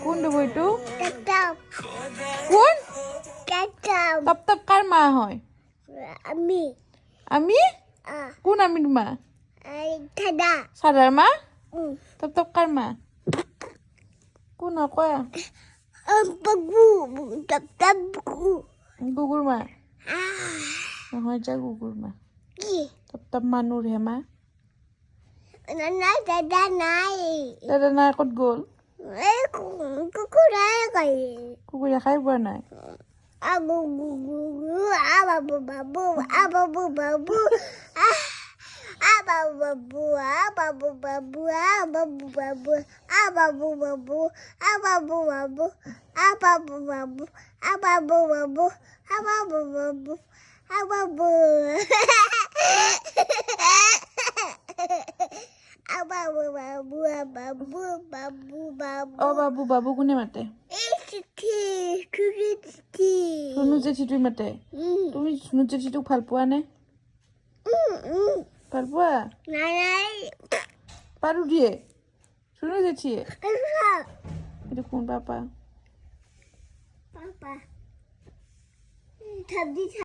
কোন দেব এইটো Tetap. কোন Tetap. তপ তপ কার মা হয় Ami. আমি Ah. কোন আমির মা Tada. সারার মা Hmm. তপ তপ কার মা কোন কয়া Bagu. Tetap bagu. গুগুর মা Ah. নহয় যা গুগুর মা Ki. তপ তপ মানুর হে মা Nana dada nai. দাদা না কত গ'ল Kuku nai kai. কুকুরে খাই পোৱা নাই Abu babu. Abu babu. Abu babu. Ah. Abu babu. Abu babu. Abu babu. Abu babu. Abu babu. Abu babu. Abu babu. Abu babu. Abu. Abu babu. Babu babu babu. অ বাবু বাবু কোনে মাতে সুনু জেঠিটোৱে মাতে তুমি সুনু জেঠিটোক ভাল পোৱা নে ভাল পোৱা পাৰু দিয়ে সুনু জেঠিয়ে এইটো কোন পাপা Papa. Tadi